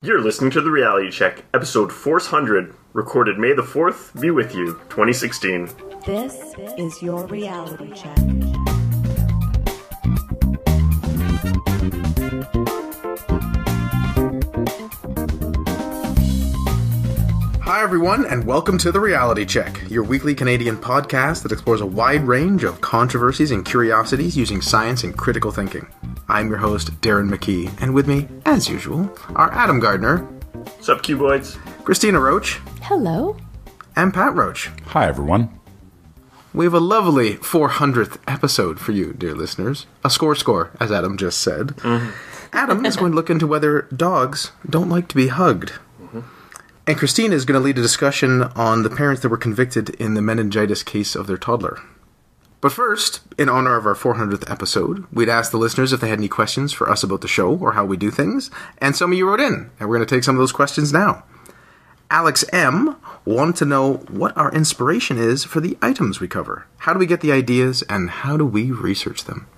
You're listening to The Reality Check, episode 400, recorded May the 4th, be with you, 2016. This is your reality check. Hi everyone, and welcome to The Reality Check, your weekly Canadian podcast that explores a wide range of controversies and curiosities using science and critical thinking. I'm your host, Darren McKee, and with me, as usual, are Adam Gardner. What's up, Cuboids? Christina Roach. Hello. And Pat Roach. Hi, everyone. We have a lovely 400th episode for you, dear listeners. A score, as Adam just said. Mm-hmm. Adam is going to look into whether dogs don't like to be hugged. Mm-hmm. And Cristina is going to lead a discussion on the parents that were convicted in the meningitis case of their toddler. But first, in honor of our 400th episode, we'd ask the listeners if they had any questions for us about the show or how we do things, and some of you wrote in, and we're going to take some of those questions now. Alex M. wanted to know what our inspiration is for the items we cover. How do we get the ideas, and how do we research them?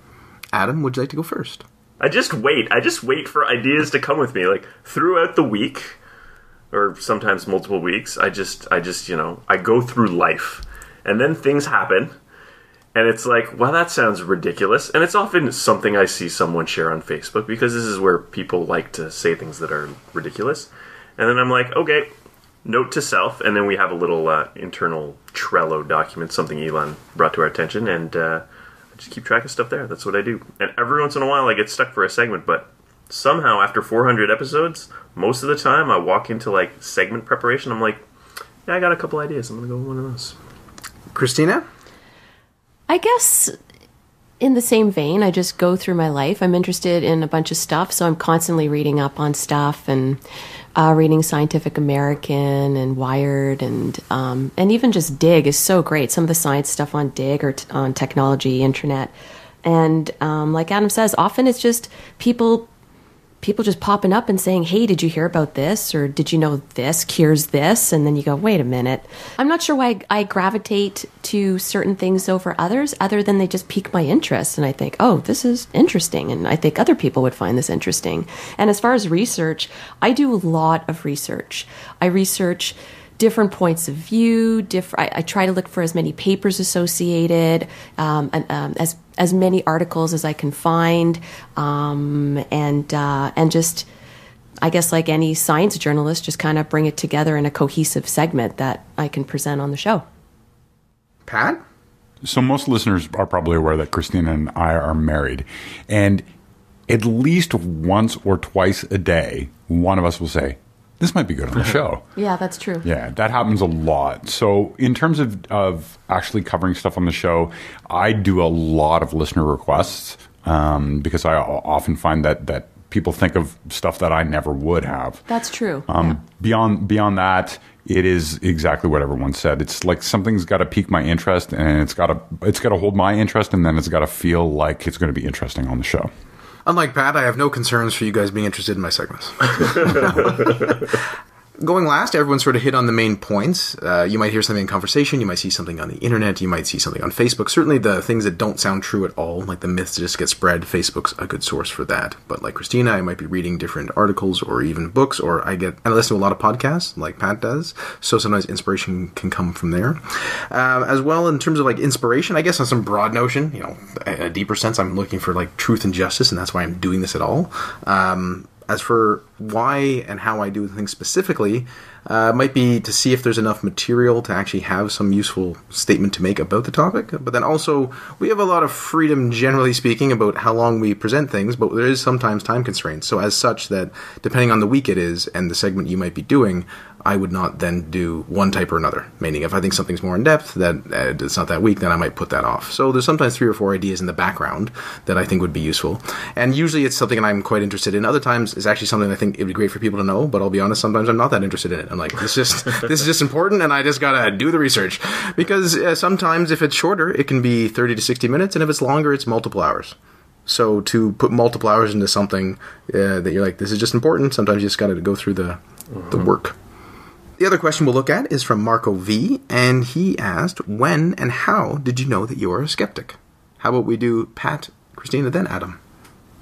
Adam, would you like to go first? I just wait for ideas to come with me, like, throughout the week, or sometimes multiple weeks. I go through life, and then things happen. And it's like, well, that sounds ridiculous. And it's often something I see someone share on Facebook, because this is where people like to say things that are ridiculous. And then I'm like, okay, note to self. And then we have a little internal Trello document, something Elon brought to our attention. And I just keep track of stuff there. That's what I do. And every once in a while I get stuck for a segment. But somehow after 400 episodes, most of the time I walk into like segment preparation. I'm like, yeah, I got a couple ideas. I'm going to go with one of those. Christina? I guess in the same vein, I just go through my life. I'm interested in a bunch of stuff, so I'm constantly reading up on stuff and reading Scientific American and Wired and even just Dig is so great. Some of the science stuff on Dig or on technology, internet. And like Adam says, often it's just people just popping up and saying, hey, did you hear about this? Or did you know this cures this? And then you go, wait a minute. I'm not sure why I gravitate to certain things over others, other than they just pique my interest. And I think, oh, this is interesting. And I think other people would find this interesting. And as far as research, I do a lot of research. I research different points of view. I try to look for as many papers associated, as many articles as I can find, and just, I guess, like any science journalist, just kind of bring it together in a cohesive segment that I can present on the show. Pat? So most listeners are probably aware that Cristina and I are married, and at least once or twice a day, one of us will say, this might be good on the show. Yeah, that's true. Yeah, that happens a lot. So in terms of actually covering stuff on the show, I do a lot of listener requests because I often find that people think of stuff that I never would have. That's true. Beyond that, it is exactly what everyone said. It's like something's got to pique my interest, and it's got to hold my interest, and then it's got to feel like it's going to be interesting on the show. Unlike Pat, I have no concerns for you guys being interested in my segments. Going last, everyone sort of hit on the main points. You might hear something in conversation, you might see something on the internet, you might see something on Facebook. Certainly the things that don't sound true at all, like the myths just get spread, Facebook's a good source for that. But like Cristina, I might be reading different articles or even books, or I listen to a lot of podcasts, like Pat does, so sometimes inspiration can come from there. As well, in terms of like inspiration, I guess on some broad notion, in a deeper sense, I'm looking for like truth and justice, and that's why I'm doing this at all. As for why and how I do things specifically, might be to see if there's enough material to actually have some useful statement to make about the topic. But then also, we have a lot of freedom, generally speaking, about how long we present things, but there is sometimes time constraints. So as such, that depending on the week it is and the segment you might be doing, I would not then do one type or another. Meaning, if I think something's more in depth, that it's not that week, then I might put that off. So there's sometimes 3 or 4 ideas in the background that I think would be useful. And usually it's something that I'm quite interested in. Other times it's actually something I think it would be great for people to know, but I'll be honest, sometimes I'm not that interested in it. I'm like, this is just important, and I just gotta do the research. Because sometimes if it's shorter, it can be 30 to 60 minutes, and if it's longer, it's multiple hours. So to put multiple hours into something that you're like, this is just important, sometimes you just gotta go through the work. The other question we'll look at is from Marco V, and he asked, when and how did you know that you are a skeptic? How about we do Pat, Cristina, then Adam?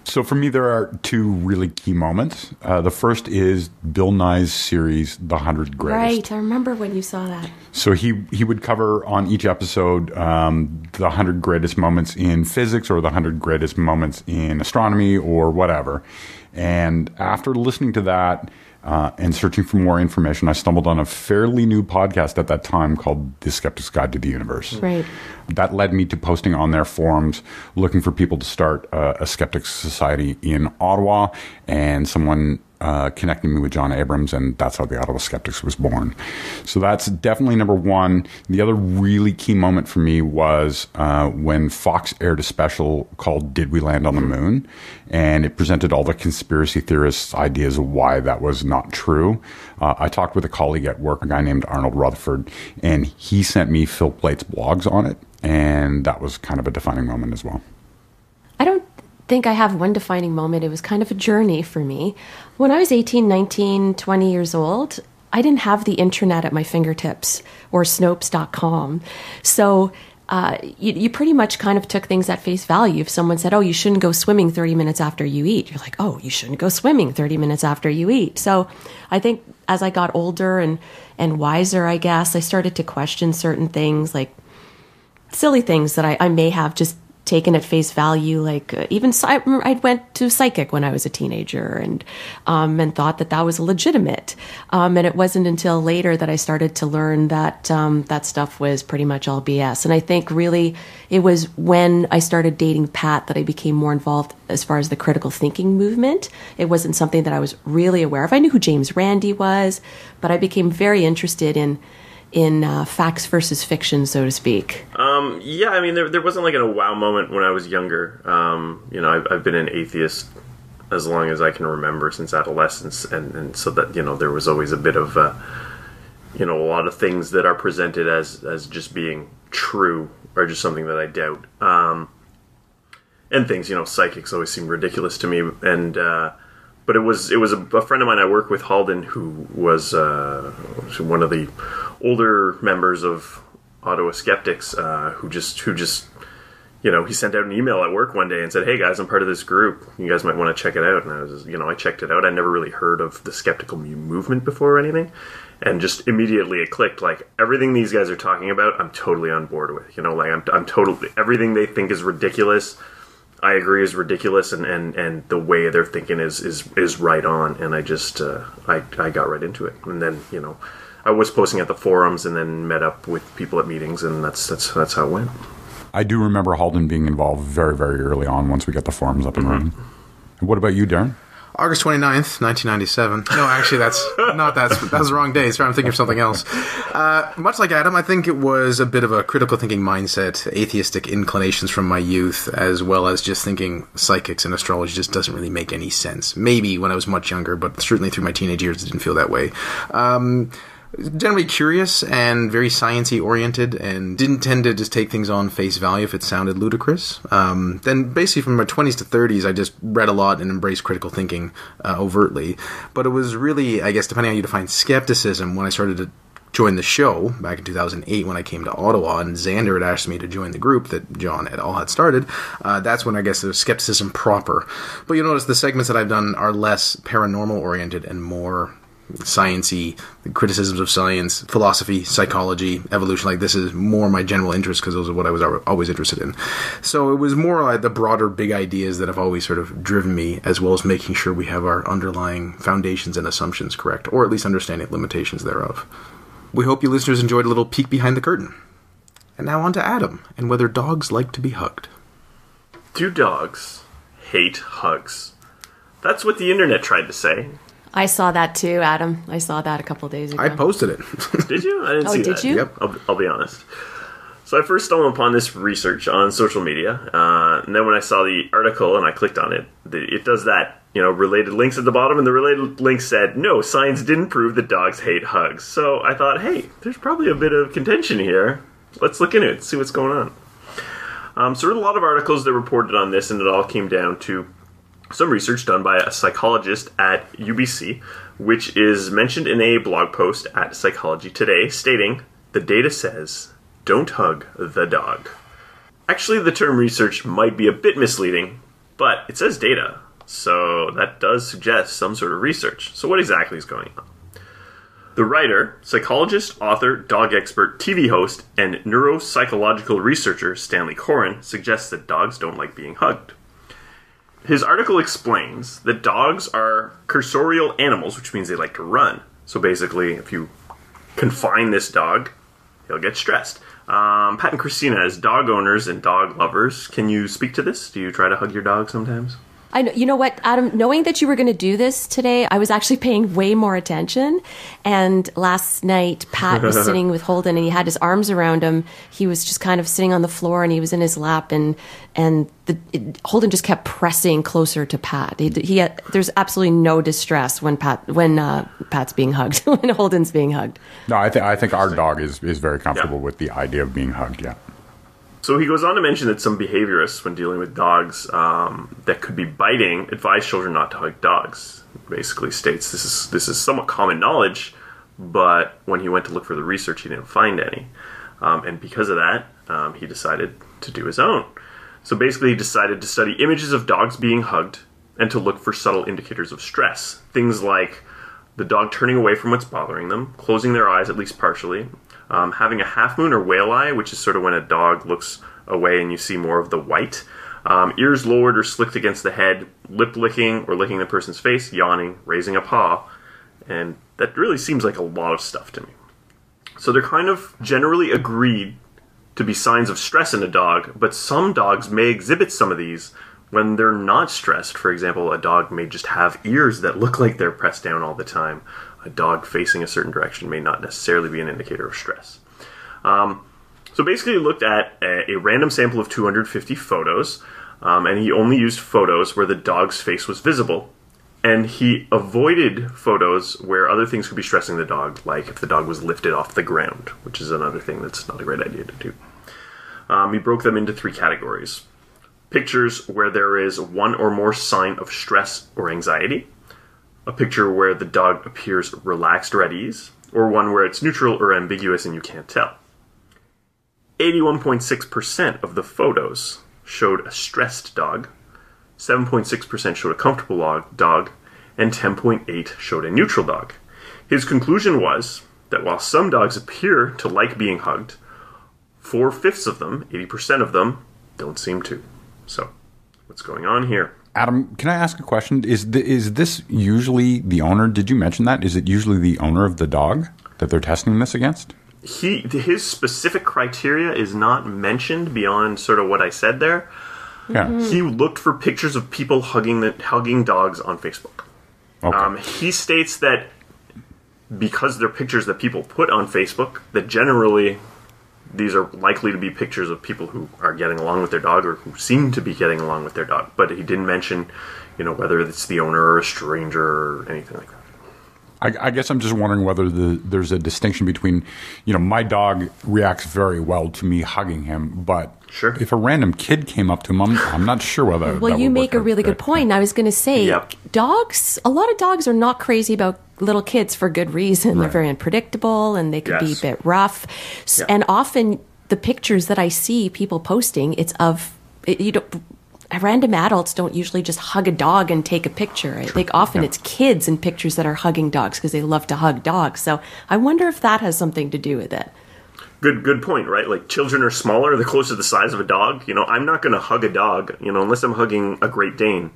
So for me, there are two really key moments. The first is Bill Nye's series, The 100 Greatest. Right, I remember when you saw that. So he would cover on each episode the 100 greatest moments in physics or the 100 greatest moments in astronomy or whatever. And after listening to that and searching for more information, I stumbled on a fairly new podcast at that time called The Skeptic's Guide to the Universe. Right. That led me to posting on their forums, looking for people to start a Skeptics Society in Ottawa, and someone connected me with John Abrams, and that's how the Ottawa Skeptics was born. So that's definitely number one. The other really key moment for me was when Fox aired a special called Did We Land on the Moon? And it presented all the conspiracy theorists' ideas of why that was not true. I talked with a colleague at work, a guy named Arnold Rutherford, and he sent me Phil Plate's blogs on it, and that was kind of a defining moment as well. I don't think I have one defining moment. It was kind of a journey for me. When I was 18, 19, 20 years old, I didn't have the internet at my fingertips or Snopes.com. So you pretty much kind of took things at face value. If someone said, oh, you shouldn't go swimming 30 minutes after you eat, you're like, oh, you shouldn't go swimming 30 minutes after you eat. So I think as I got older and wiser, I guess, I started to question certain things, like silly things that I may have just taken at face value, like I went to psychic when I was a teenager and thought that was legitimate. And it wasn't until later that I started to learn that that stuff was pretty much all BS. And I think really it was when I started dating Pat that I became more involved as far as the critical thinking movement. It wasn't something that I was really aware of. I knew who James Randi was, but I became very interested in facts versus fiction, so to speak. Yeah, I mean, there wasn't like a wow moment when I was younger. I've been an atheist as long as I can remember, since adolescence, and so that, there was always a bit of, a lot of things that are presented as just being true are just something that I doubt. And things, psychics always seem ridiculous to me, and but it was a friend of mine I work with, Halden, who was one of the older members of Ottawa Skeptics, who just he sent out an email at work one day and said, hey guys, I'm part of this group, you guys might want to check it out. And I was, I checked it out. I never really heard of the skeptical movement before or anything, and just immediately it clicked, like, everything these guys are talking about I'm totally on board with. I'm totally, everything they think is ridiculous, I agree is ridiculous, and the way they're thinking is right on. And I just I got right into it. And then I was posting at the forums and then met up with people at meetings, and that's how it went. I do remember Halden being involved very, very early on once we got the forums up and running. And what about you, Darren? August 29th, 1997. No, actually, that's the wrong day. So I'm thinking of something else. Much like Adam, I think it was a bit of a critical thinking mindset, atheistic inclinations from my youth, as well as just thinking psychics and astrology just doesn't really make any sense. Maybe when I was much younger, but certainly through my teenage years, it didn't feel that way. Generally curious and very sciencey oriented, and didn't tend to just take things on face value if it sounded ludicrous. Then basically from my 20s to 30s, I just read a lot and embraced critical thinking overtly. But it was really, I guess, depending on how you define skepticism, when I started to join the show back in 2008 when I came to Ottawa, and Xander had asked me to join the group that John et al. Had started. That's when I guess there was skepticism proper. But you'll notice the segments that I've done are less paranormal oriented and more sciencey, criticisms of science, philosophy, psychology, evolution. Like, this is more my general interest because those are what I was always interested in. So it was more like the broader big ideas that have always sort of driven me, as well as making sure we have our underlying foundations and assumptions correct, or at least understanding limitations thereof. We hope you listeners enjoyed a little peek behind the curtain. And now on to Adam, and whether dogs like to be hugged. Do dogs hate hugs? That's what the internet tried to say. I saw that too, Adam. I saw that a couple of days ago. I posted it. Did you? I didn't see that. Oh, did you? Yep. I'll be honest. So I first stumbled upon this research on social media, and then when I saw the article and I clicked on it, it does that, related links at the bottom, and the related link said, no, science didn't prove that dogs hate hugs. So I thought, hey, there's probably a bit of contention here. Let's look into it, see what's going on. So there were a lot of articles that reported on this, and it all came down to some research done by a psychologist at UBC, which is mentioned in a blog post at Psychology Today, stating, the data says, don't hug the dog. Actually, the term research might be a bit misleading, But it says data, so that does suggest some sort of research. So what exactly is going on? The writer, psychologist, author, dog expert, TV host, and neuropsychological researcher Stanley Coren suggests that dogs don't like being hugged. His article explains that dogs are cursorial animals, which means they like to run. So basically, if you confine this dog, he'll get stressed. Pat and Cristina, as dog owners and dog lovers, can you speak to this? Do you try to hug your dog sometimes? I know, you know what, Adam, knowing that you were going to do this today, I was actually paying way more attention. And last night, Pat was sitting with Holden and he had his arms around him. He was just kind of sitting on the floor and he was in his lap and Holden just kept pressing closer to Pat. There's absolutely no distress when Pat's being hugged, when Holden's being hugged. No, I think our dog is very comfortable with the idea of being hugged, yeah. So he goes on to mention that some behaviorists, when dealing with dogs that could be biting, advise children not to hug dogs. Basically states this is somewhat common knowledge, but when he went to look for the research, he didn't find any. And because of that, he decided to do his own. So basically he decided to study images of dogs being hugged and to look for subtle indicators of stress. Things like the dog turning away from what's bothering them, closing their eyes at least partially, having a half moon or whale eye, which is sort of when a dog looks away and you see more of the white, ears lowered or slicked against the head, lip licking or licking the person's face, yawning, raising a paw, and that really seems like a lot of stuff to me. So they're kind of generally agreed to be signs of stress in a dog, but some dogs may exhibit some of these when they're not stressed. For example, a dog may just have ears that look like they're pressed down all the time. A dog facing a certain direction may not necessarily be an indicator of stress. So basically he looked at a random sample of 250 photos, and he only used photos where the dog's face was visible. And he avoided photos where other things could be stressing the dog, like if the dog was lifted off the ground, which is another thing that's not a great idea to do. He broke them into 3 categories. Pictures where there is one or more sign of stress or anxiety, a picture where the dog appears relaxed or at ease, or one where it's neutral or ambiguous and you can't tell. 81.6% of the photos showed a stressed dog, 7.6% showed a comfortable dog, and 10.8% showed a neutral dog. His conclusion was that while some dogs appear to like being hugged, 4/5 of them, 80% of them, don't seem to. So, what's going on here? Adam, can I ask a question? Is this usually the owner? Did you mention that? Is it usually the owner of the dog that they're testing this against? His specific criteria is not mentioned beyond sort of what I said there. Yeah. He looked for pictures of people hugging dogs on Facebook. Okay. He states that because they're pictures that people put on Facebook, that generally these are likely to be pictures of people who are getting along with their dog or who seem to be getting along with their dog. But he didn't mention, whether it's the owner or a stranger or anything like that. I guess I'm just wondering whether there's a distinction between, my dog reacts very well to me hugging him, but sure, if a random kid came up to him, I'm not sure whether. Well, you make a really good point. I was going to say, Yep. Dogs. A lot of dogs are not crazy about little kids for good reason. They're very unpredictable, and they can be a bit rough. Yeah. And often, the pictures that I see people posting, it's of random adults don't usually just hug a dog and take a picture. I think often it's kids in pictures that are hugging dogs because they love to hug dogs. So I wonder if that has something to do with it. Good point, right? Like, children are smaller, they're closer to the size of a dog. I'm not going to hug a dog, unless I'm hugging a Great Dane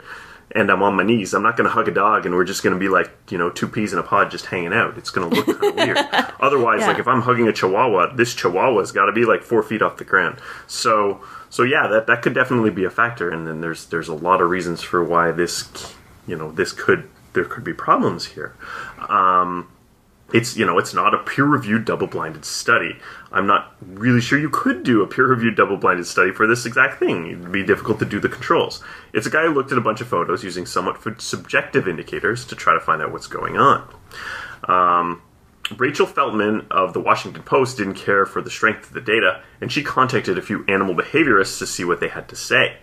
and I'm on my knees. I'm not going to hug a dog and we're just going to be like, 2 peas in a pod just hanging out. It's going to look kind of weird. Otherwise, like, if I'm hugging a Chihuahua, this Chihuahua's got to be like 4 feet off the ground. So yeah, that could definitely be a factor. And then there's a lot of reasons for why there could be problems here. It's not a peer-reviewed double-blinded study. I'm not really sure you could do a peer-reviewed double-blinded study for this exact thing. It'd be difficult to do the controls. It's a guy who looked at a bunch of photos using somewhat subjective indicators to try to find out what's going on. Rachel Feltman of the Washington Post didn't care for the strength of the data, and she contacted a few animal behaviorists to see what they had to say.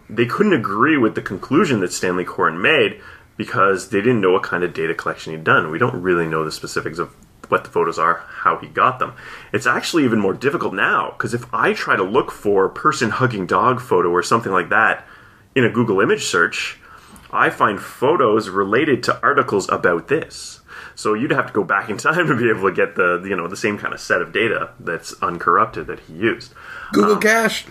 They couldn't agree with the conclusion that Stanley Coren made, because they didn't know what kind of data collection he'd done. We don't really know the specifics of what the photos are, how he got them. It's actually even more difficult now, because if I try to look for person hugging dog photo or something like that in a Google image search, I find photos related to articles about this. So you'd have to go back in time to be able to get the same kind of set of data that's uncorrupted that he used. Google Cache.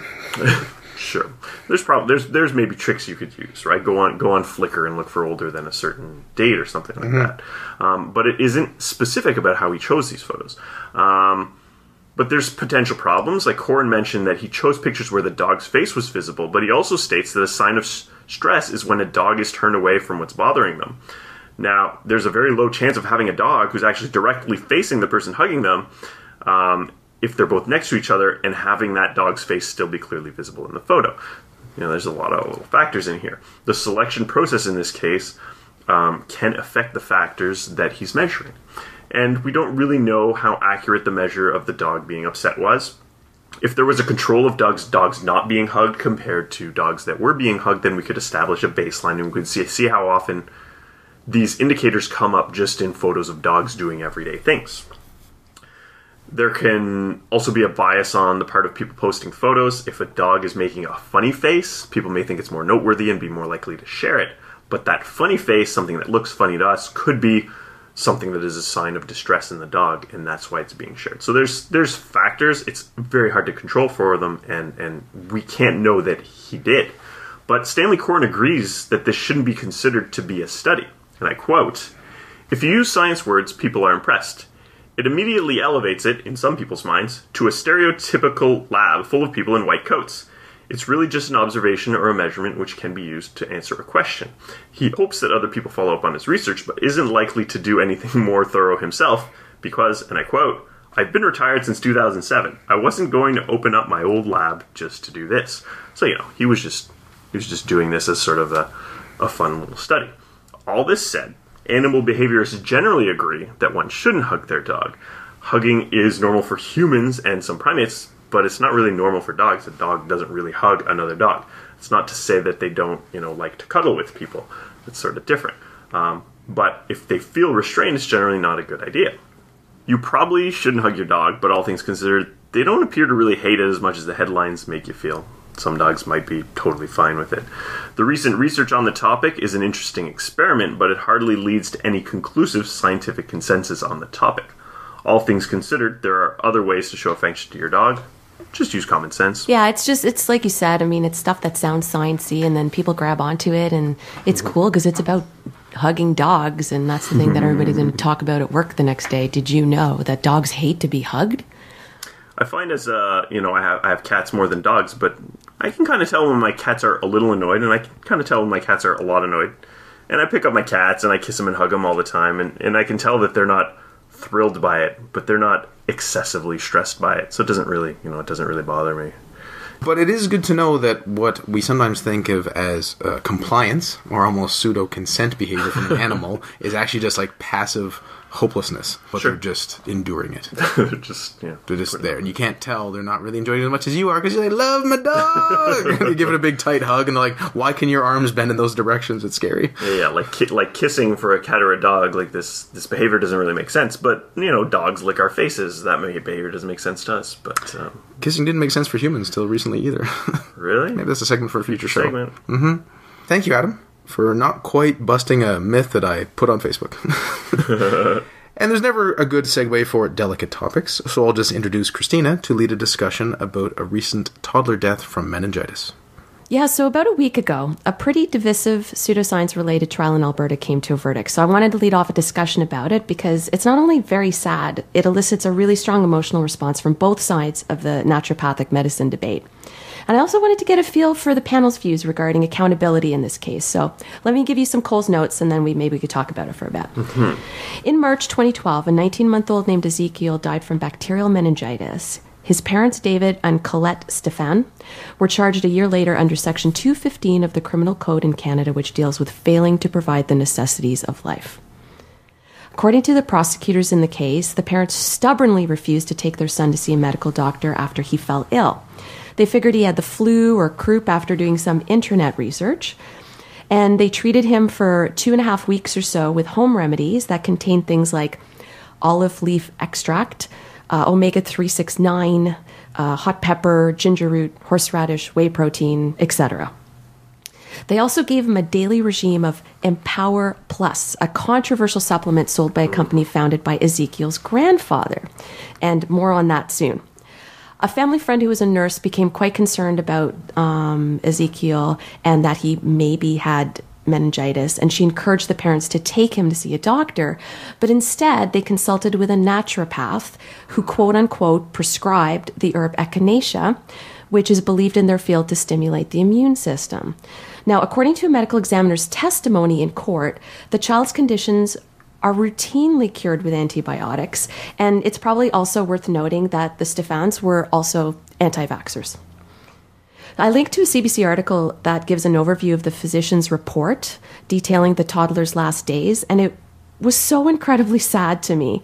Sure. There's maybe tricks you could use, right? Go on Flickr and look for older than a certain date or something like that. But it isn't specific about how he chose these photos. But there's potential problems. Like Corin mentioned that he chose pictures where the dog's face was visible, but he also states that a sign of stress is when a dog is turned away from what's bothering them. Now, there's a very low chance of having a dog who's actually directly facing the person hugging them, if they're both next to each other, and having that dog's face still be clearly visible in the photo. There's a lot of little factors in here. The selection process in this case can affect the factors that he's measuring. And we don't really know how accurate the measure of the dog being upset was. If there was a control of dogs not being hugged compared to dogs that were being hugged, then we could establish a baseline and we could see how often these indicators come up just in photos of dogs doing everyday things. There can also be a bias on the part of people posting photos. If a dog is making a funny face, people may think it's more noteworthy and be more likely to share it. But that funny face, something that looks funny to us, could be something that is a sign of distress in the dog, and that's why it's being shared. So there's factors. It's very hard to control for them, and we can't know that he did. But Stanley Coren agrees that this shouldn't be considered to be a study. And I quote, "If you use science words, people are impressed. It immediately elevates it, in some people's minds, to a stereotypical lab full of people in white coats. It's really just an observation or a measurement which can be used to answer a question. He hopes that other people follow up on his research, but isn't likely to do anything more thorough himself because," and I quote, "I've been retired since 2007. I wasn't going to open up my old lab just to do this." So, he was just doing this as sort of a fun little study. All this said, animal behaviorists generally agree that one shouldn't hug their dog. Hugging is normal for humans and some primates, but it's not really normal for dogs. A dog doesn't really hug another dog. It's not to say that they don't, like to cuddle with people. It's sort of different. But if they feel restrained, it's generally not a good idea. You probably shouldn't hug your dog, but all things considered, they don't appear to really hate it as much as the headlines make you feel. Some dogs might be totally fine with it. The recent research on the topic is an interesting experiment, but it hardly leads to any conclusive scientific consensus on the topic. All things considered, there are other ways to show affection to your dog. Just use common sense. Yeah, it's like you said, it's stuff that sounds sciencey, and then people grab onto it, and it's cool because it's about hugging dogs, and that's the thing that everybody's going to talk about at work the next day. Did you know that dogs hate to be hugged? I find I have cats more than dogs, but I can kind of tell when my cats are a little annoyed, and I can kind of tell when my cats are a lot annoyed. And I pick up my cats, and I kiss them and hug them all the time, and I can tell that they're not thrilled by it, but they're not excessively stressed by it. So it doesn't really bother me. But it is good to know that what we sometimes think of as compliance or almost pseudo-consent behavior from an animal is actually just like passive hopelessness, but Sure. they're just enduring it. They're just there, and you can't tell they're not really enjoying it as much as you are because you're like, love my dog! And you give it a big tight hug, and they're like, why can your arms bend in those directions? It's scary. Yeah, like kissing for a cat or a dog, like this behavior doesn't really make sense. But, dogs lick our faces. That behavior doesn't make sense to us. But Kissing didn't make sense for humans till recently either. Really? Maybe that's a segment for a future show. Segment. Mm-hmm. Thank you, Adam, for not quite busting a myth that I put on Facebook. And there's never a good segue for delicate topics, so I'll just introduce Cristina to lead a discussion about a recent toddler death from meningitis. Yeah, so about a week ago, a pretty divisive pseudoscience-related trial in Alberta came to a verdict. So I wanted to lead off a discussion about it because it's not only very sad, it elicits a really strong emotional response from both sides of the naturopathic medicine debate. And I also wanted to get a feel for the panel's views regarding accountability in this case. So let me give you some Cole's notes, and then maybe we could talk about it for a bit. Mm-hmm. In March 2012, a 19-month-old named Ezekiel died from bacterial meningitis. His parents, David and Colette Stefan, were charged a year later under Section 215 of the Criminal Code in Canada, which deals with failing to provide the necessities of life. According to the prosecutors in the case, the parents stubbornly refused to take their son to see a medical doctor after he fell ill. They figured he had the flu or croup after doing some internet research, and they treated him for 2.5 weeks or so with home remedies that contained things like olive leaf extract, omega-369, hot pepper, ginger root, horseradish, whey protein, etc. They also gave him a daily regime of Empower Plus, a controversial supplement sold by a company founded by Ezekiel's grandfather. And more on that soon. A family friend who was a nurse became quite concerned about Ezekiel and that he maybe had meningitis, and she encouraged the parents to take him to see a doctor. But instead, they consulted with a naturopath who, quote unquote, prescribed the herb echinacea, which is believed in their field to stimulate the immune system. Now, according to a medical examiner's testimony in court, the child's conditions are routinely cured with antibiotics, and it's probably also worth noting that the Stephans were also anti-vaxxers. I linked to a CBC article that gives an overview of the physician's report detailing the toddler's last days, and it was so incredibly sad to me.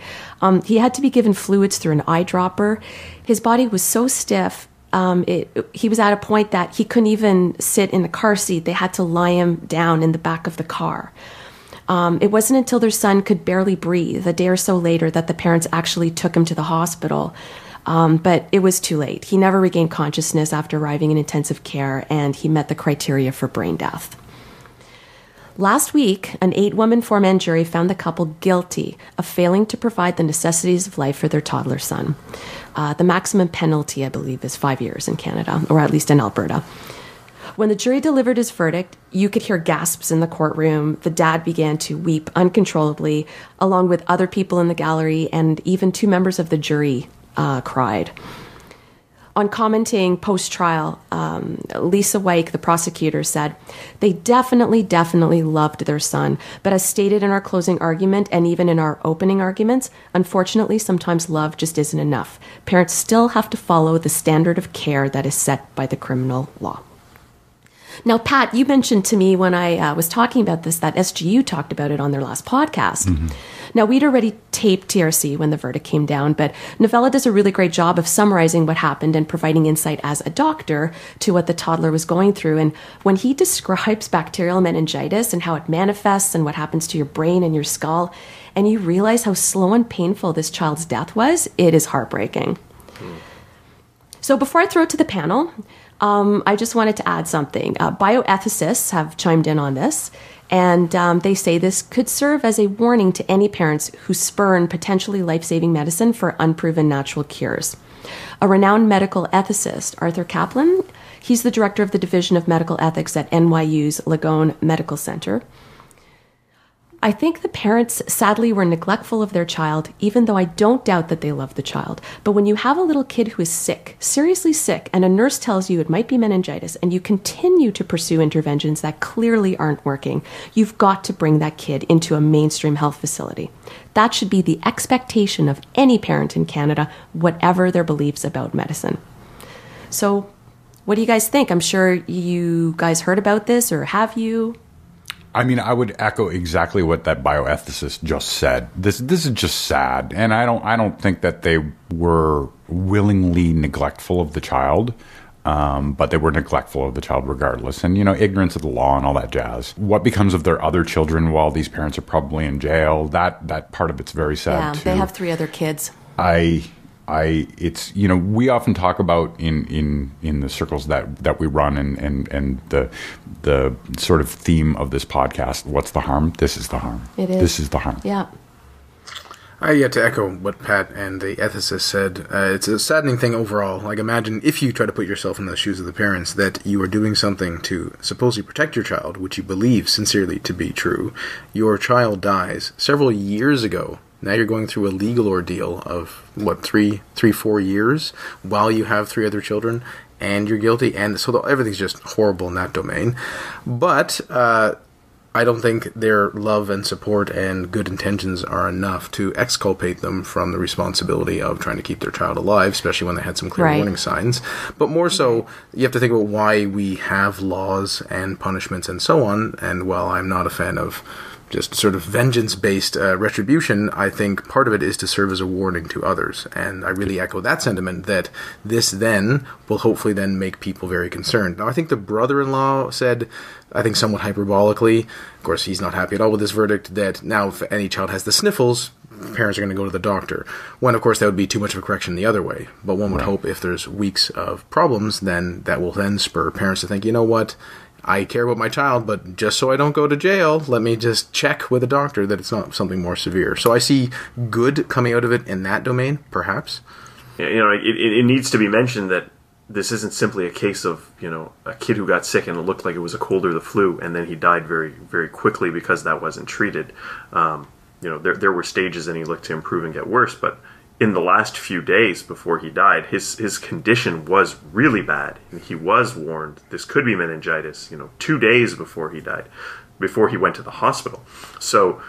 He had to be given fluids through an eyedropper. His body was so stiff. He was at a point that he couldn't even sit in the car seat. They had to lie him down in the back of the car. It wasn't until their son could barely breathe a day or so later that the parents actually took him to the hospital. But it was too late. He never regained consciousness after arriving in intensive care, and he met the criteria for brain death. Last week, an 8-woman 4-man jury found the couple guilty of failing to provide the necessities of life for their toddler son. The maximum penalty, I believe, is 5 years in Canada, or at least in Alberta. When the jury delivered his verdict, you could hear gasps in the courtroom. The dad began to weep uncontrollably, along with other people in the gallery, and even 2 members of the jury cried. On commenting post-trial, Lisa Wyke, the prosecutor, said, "They definitely loved their son, but as stated in our closing argument and even in our opening arguments, unfortunately, sometimes love just isn't enough. Parents still have to follow the standard of care that is set by the criminal law." Now, Pat, you mentioned to me when I was talking about this that SGU talked about it on their last podcast. Mm-hmm. Now, we'd already taped TRC when the verdict came down, but Novella does a really great job of summarizing what happened and providing insight as a doctor to what the toddler was going through. And when he describes bacterial meningitis and how it manifests and what happens to your brain and your skull, and you realize how slow and painful this child's death was, it is heartbreaking. So before I throw it to the panel, I just wanted to add something. Bioethicists have chimed in on this, and they say this could serve as a warning to any parents who spurn potentially life-saving medicine for unproven natural cures. A renowned medical ethicist, Arthur Kaplan, he's the director of the Division of Medical Ethics at NYU's Langone Medical Center. I think the parents sadly were neglectful of their child, even though I don't doubt that they love the child. But when you have a little kid who is sick, seriously sick, and a nurse tells you it might be meningitis, and you continue to pursue interventions that clearly aren't working, you've got to bring that kid into a mainstream health facility. That should be the expectation of any parent in Canada, whatever their beliefs about medicine. So, what do you guys think? I'm sure you guys heard about this, or have you? I mean, I would echo exactly what that bioethicist just said. This is just sad, and I don't think that they were willingly neglectful of the child, but they were neglectful of the child regardless. And ignorance of the law and all that jazz. What becomes of their other children while these parents are probably in jail? That part of it's very sad too. They have 3 other kids. It's we often talk about in the circles that we run and the sort of theme of this podcast. What's the harm? This is the harm. It is. This is the harm. Yeah. I get to echo what Pat and the ethicist said. It's a saddening thing overall. Like, imagine if you try to put yourself in the shoes of the parents, that you are doing something to supposedly protect your child, which you believe sincerely to be true. Your child dies several years ago. Now you're going through a legal ordeal of, 4 years, while you have 3 other children, and you're guilty, and so everything's just horrible in that domain. But I don't think their love and support and good intentions are enough to exculpate them from the responsibility of trying to keep their child alive, especially when they had some clear warning signs. But more so, you have to think about why we have laws and punishments and so on, and while I'm not a fan of just sort of vengeance-based retribution, I think part of it is to serve as a warning to others. And I really echo that sentiment, that this then will hopefully then make people very concerned. Now, I think the brother-in-law said, I think somewhat hyperbolically, of course he's not happy at all with this verdict, that now if any child has the sniffles, parents are going to go to the doctor. When, of course, that would be too much of a correction the other way. But one would hope if there's weeks of problems, then that will then spur parents to think, you know what, I care about my child, but just so I don't go to jail, let me just check with a doctor that it's not something more severe. So I see good coming out of it in that domain, perhaps. It needs to be mentioned that this isn't simply a case of, a kid who got sick and it looked like it was a cold or the flu, and then he died very, very quickly because that wasn't treated. There were stages and he looked to improve and get worse, but in the last few days before he died, his condition was really bad. He was warned this could be meningitis, 2 days before he died, before he went to the hospital. So,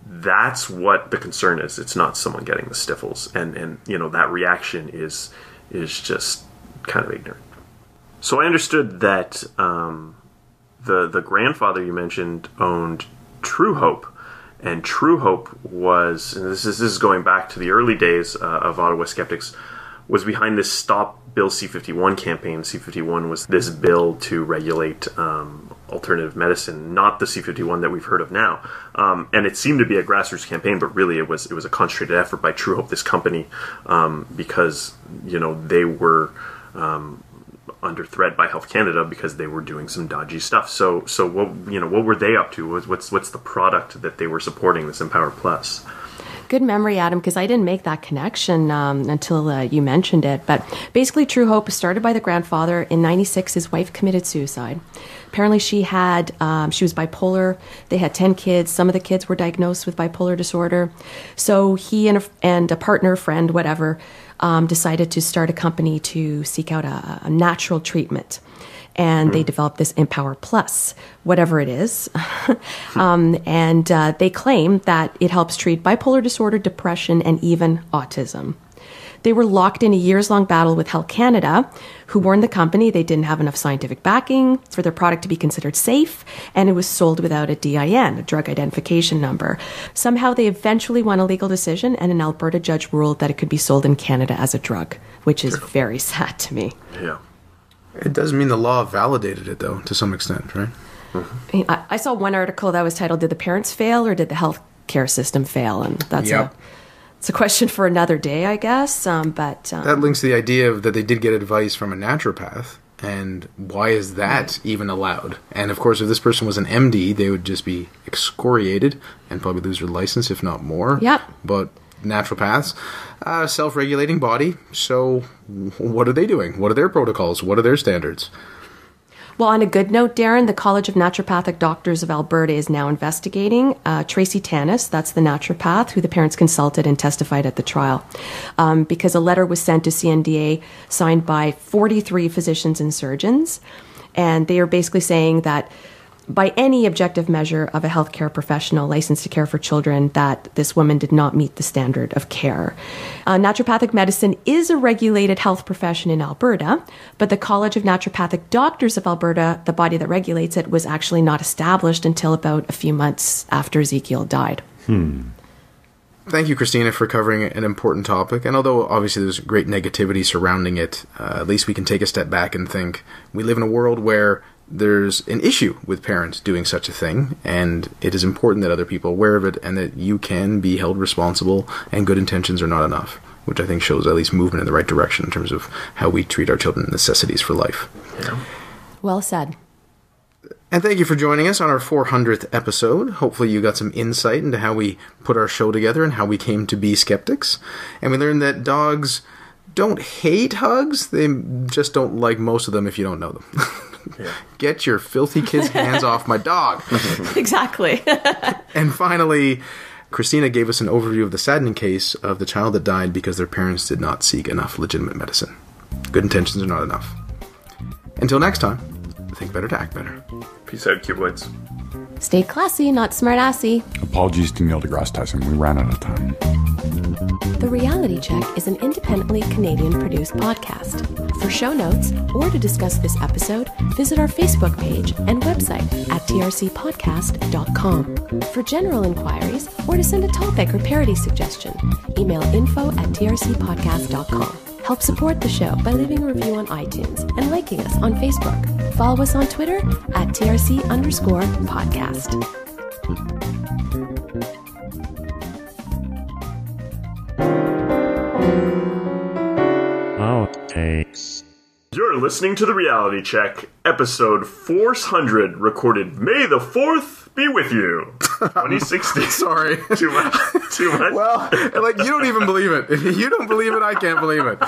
that's what the concern is. It's not someone getting the sniffles. And that reaction is just kind of ignorant. So I understood that the grandfather you mentioned owned True Hope. And True Hope was, and this is going back to the early days of Ottawa Skeptics, was behind this Stop Bill C-51 campaign. C-51 was this bill to regulate alternative medicine, not the C-51 that we've heard of now. And it seemed to be a grassroots campaign, but really it was a concentrated effort by True Hope, this company, because they were under threat by Health Canada because they were doing some dodgy stuff. So what were they up to? What's the product that they were supporting, this Empower Plus? Good memory, Adam, because I didn't make that connection until you mentioned it. But basically, True Hope was started by the grandfather. In '96, his wife committed suicide. Apparently, she was bipolar. They had 10 kids. Some of the kids were diagnosed with bipolar disorder. So he and a partner, friend, whatever, decided to start a company to seek out a natural treatment. And they developed this Empower Plus, whatever it is. And they claim that it helps treat bipolar disorder, depression, and even autism. They were locked in a years-long battle with Health Canada, who warned the company they didn't have enough scientific backing for their product to be considered safe, and it was sold without a DIN, a drug identification number. Somehow they eventually won a legal decision, and an Alberta judge ruled that it could be sold in Canada as a drug, which is very sad to me. Yeah. It does mean the law validated it, though, to some extent, right? Mm-hmm. I saw one article that was titled, "Did the parents fail or did the healthcare system fail?" And that's it's a question for another day, I guess. That links to the idea that they did get advice from a naturopath. And why is that even allowed? And of course, if this person was an MD, they would just be excoriated and probably lose their license, if not more. Yep. But naturopaths, self-regulating body. So what are they doing? What are their protocols? What are their standards? Well, on a good note, Darren, the College of Naturopathic Doctors of Alberta is now investigating Tracy Tanis, that's the naturopath who the parents consulted and testified at the trial, because a letter was sent to CNDA signed by 43 physicians and surgeons, and they are basically saying that by any objective measure of a healthcare professional licensed to care for children, that this woman did not meet the standard of care. Naturopathic medicine is a regulated health profession in Alberta, but the College of Naturopathic Doctors of Alberta, the body that regulates it, was actually not established until about a few months after Ezekiel died. Thank you, Cristina, for covering an important topic. And although obviously there's great negativity surrounding it, at least we can take a step back and think we live in a world where there's an issue with parents doing such a thing, and it is important that other people are aware of it and that you can be held responsible, and good intentions are not enough, which I think shows at least movement in the right direction in terms of how we treat our children necessities for life. Yeah. Well said. And thank you for joining us on our 400th episode. Hopefully you got some insight into how we put our show together and how we came to be skeptics. And we learned that dogs don't hate hugs, they just don't like most of them if you don't know them. Yeah. Get your filthy kids' hands off my dog. Exactly. And finally, Cristina gave us an overview of the saddening case of the child that died because their parents did not seek enough legitimate medicine. Good intentions are not enough. Until next time, think better to act better. Peace out, cuboids. Stay classy, not smart-assy. Apologies to Neil deGrasse Tyson. We ran out of time. The Reality Check is an independently Canadian-produced podcast. For show notes or to discuss this episode, visit our Facebook page and website at trcpodcast.com. For general inquiries or to send a topic or parody suggestion, email info@trcpodcast.com. Help support the show by leaving a review on iTunes and liking us on Facebook. Follow us on Twitter at @TRC_podcast. Outtakes. You're are listening to The Reality Check, episode 400, recorded May the 4th be with you. 2016. Sorry. Too much. Too much. Well, like, you don't even believe it. If you don't believe it, I can't believe it.